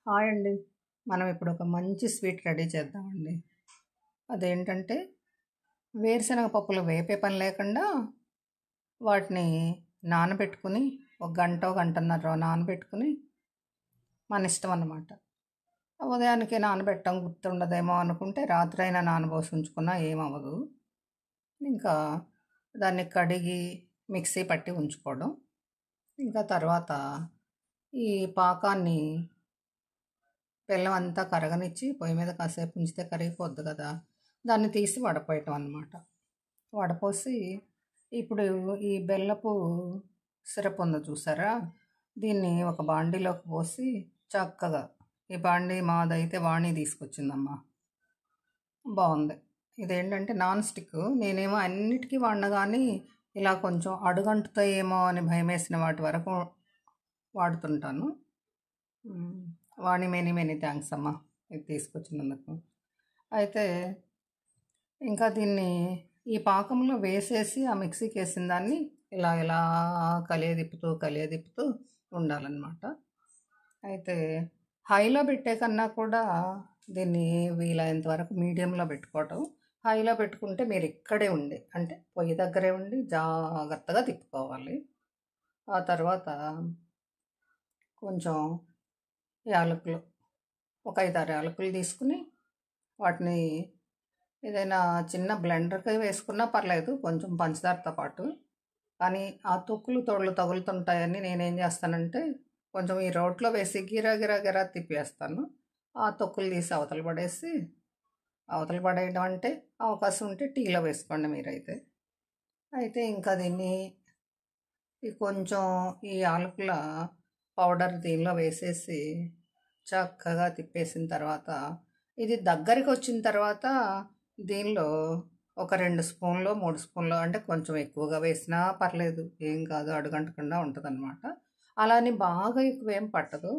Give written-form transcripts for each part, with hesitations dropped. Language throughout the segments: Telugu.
హాయ్ అండి. మనం ఇప్పుడు ఒక మంచి స్వీట్ రెడీ చేద్దామండి. అదేంటంటే వేరుశనగ పప్పులు వేపే పని లేకుండా వాటిని నానబెట్టుకుని ఒక గంటో, గంటన్నర నానబెట్టుకుని మన ఇష్టం అన్నమాట. ఉదయానికి నానబెట్టడం గుర్తుండదేమో అనుకుంటే రాత్రైనా నానబోసి ఉంచుకున్నా ఏమవ్వదు. ఇంకా దాన్ని కడిగి మిక్సీ పట్టి ఉంచుకోవడం. ఇంకా తర్వాత ఈ పాకాన్ని బెల్లం అంతా కరగనిచ్చి పొయ్యి మీద కాసేపు ఉంచితే కరిగిపోద్ది కదా, దాన్ని తీసి వడపోయటం అన్నమాట. వడపోసి ఇప్పుడు ఈ బెల్లపు సిరప్ ఉందో చూసారా, దీన్ని ఒక బాండీలోకి పోసి చక్కగా, ఈ బాండీ మాదైతే వాణి తీసుకొచ్చిందమ్మా, బాగుంది. ఇదేంటంటే నాన్ స్టిక్. నేనేమో అన్నిటికీ వాడిన కానీ ఇలా కొంచెం అడుగంటుతాయేమో అని భయమేసిన వాటి వరకు వాడుతుంటాను. వాణి మెనీ మెనీ థ్యాంక్స్ అమ్మా ఇది తీసుకొచ్చినందుకు. అయితే ఇంకా దీన్ని ఈ పాకంలో వేసేసి ఆ మిక్సీకి వేసిన దాన్ని ఇలా ఇలా కలియదిప్పుతూ ఉండాలన్నమాట. అయితే హైలో పెట్టే కన్నా కూడా దీన్ని వీలైనంత వరకు మీడియంలో పెట్టుకోవటం. హైలో పెట్టుకుంటే మీరు ఇక్కడే ఉండి, అంటే పొయ్యి దగ్గరే ఉండి జాగ్రత్తగా తిప్పుకోవాలి. ఆ తర్వాత కొంచెం యాలకులు, ఒక 5-6 యాలకులు తీసుకుని వాటిని ఏదైనా చిన్న బ్లెండర్కి వేసుకున్నా పర్లేదు, కొంచెం పంచదారతో పాటు. కానీ ఆ తొక్కులు తోళ్ళు తగులుతుంటాయని నేనేం చేస్తానంటే కొంచెం ఈ రోట్లో వేసి గిరా గిరా గిరా తిప్పేస్తాను. ఆ తొక్కులు తీసి అవతల పడేయడం అంటే అవకాశం ఉంటే టీలో వేసుకోండి మీరైతే. అయితే ఇంకా దీన్ని కొంచెం ఈ యాలకుల పౌడర్ దీనిలో వేసేసి చక్కగా తిప్పేసిన తర్వాత, ఇది దగ్గరికి వచ్చిన తర్వాత దీనిలో ఒక 2 స్పూన్లు 3 స్పూన్లు, అంటే కొంచెం ఎక్కువగా వేసినా పర్లేదు, ఏం కాదు, అడుగంటకుండా ఉంటుంది అనమాట. అలా అని బాగా ఎక్కువేం పట్టదు,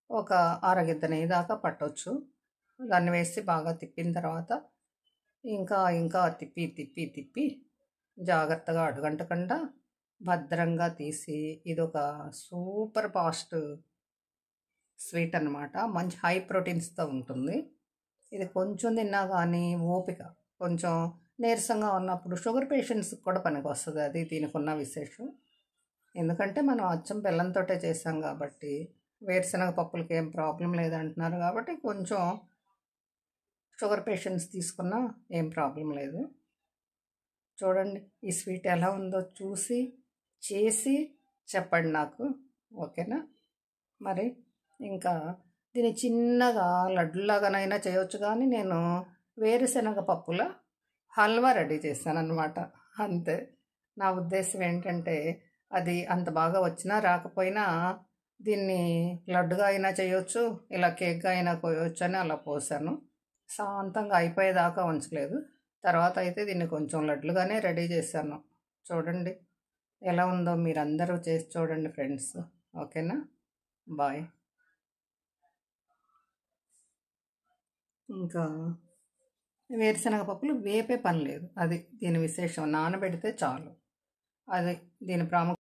ఒక అరగిద్ద నెయ్యి దాకా పట్టవచ్చు. దాన్ని వేసి బాగా తిప్పిన తర్వాత ఇంకా తిప్పి జాగ్రత్తగా అడుగంటకుండా భద్రంగా తీసి, ఇదొక సూపర్ ఫాస్ట్ స్వీట్ అన్నమాట. మంచి హై ప్రోటీన్స్తో ఉంటుంది. ఇది కొంచెం తిన్నా కానీ ఓపిక, కొంచెం నీరసంగా ఉన్నప్పుడు షుగర్ పేషెంట్స్కి కూడా పనికి వస్తుంది. అది దీనికి ఉన్న విశేషం. ఎందుకంటే మనం అచ్చం బెల్లంతోటే చేసాం కాబట్టి, వేరుశనగ పప్పులకి ఏం ప్రాబ్లం లేదంటున్నారు కాబట్టి కొంచెం షుగర్ పేషెంట్స్ తీసుకున్నా ఏం ప్రాబ్లం లేదు. చూడండి ఈ స్వీట్ ఎలా ఉందో చూసి చేసి చెప్పండి నాకు, ఓకేనా? మరి ఇంకా దీన్ని చిన్నగా లడ్డులాగానైనా చేయొచ్చు, కానీ నేను వేరుశనగ పప్పుల హల్వా రెడీ చేశాను అనమాట. అంతే. నా ఉద్దేశం ఏంటంటే అది అంత బాగా వచ్చినా రాకపోయినా దీన్ని లడ్డుగా అయినా చేయొచ్చు, ఇలా కేక్గా అయినా కోయొచ్చు అని అలా పోసాను. శాంతంగా అయిపోయేదాకా ఉంచలేదు. తర్వాత అయితే దీన్ని కొంచెం లడ్లుగానే రెడీ చేశాను. చూడండి ఎలా ఉందో, మీరందరూ చేసి చూడండి ఫ్రెండ్స్, ఓకేనా? బాయ్. ఇంకా వేరుశనగ పప్పులు వేపే పని లేదు, అది దీని విశేషం. నానబెడితే చాలు, అది దీని ప్రాముఖ్యత.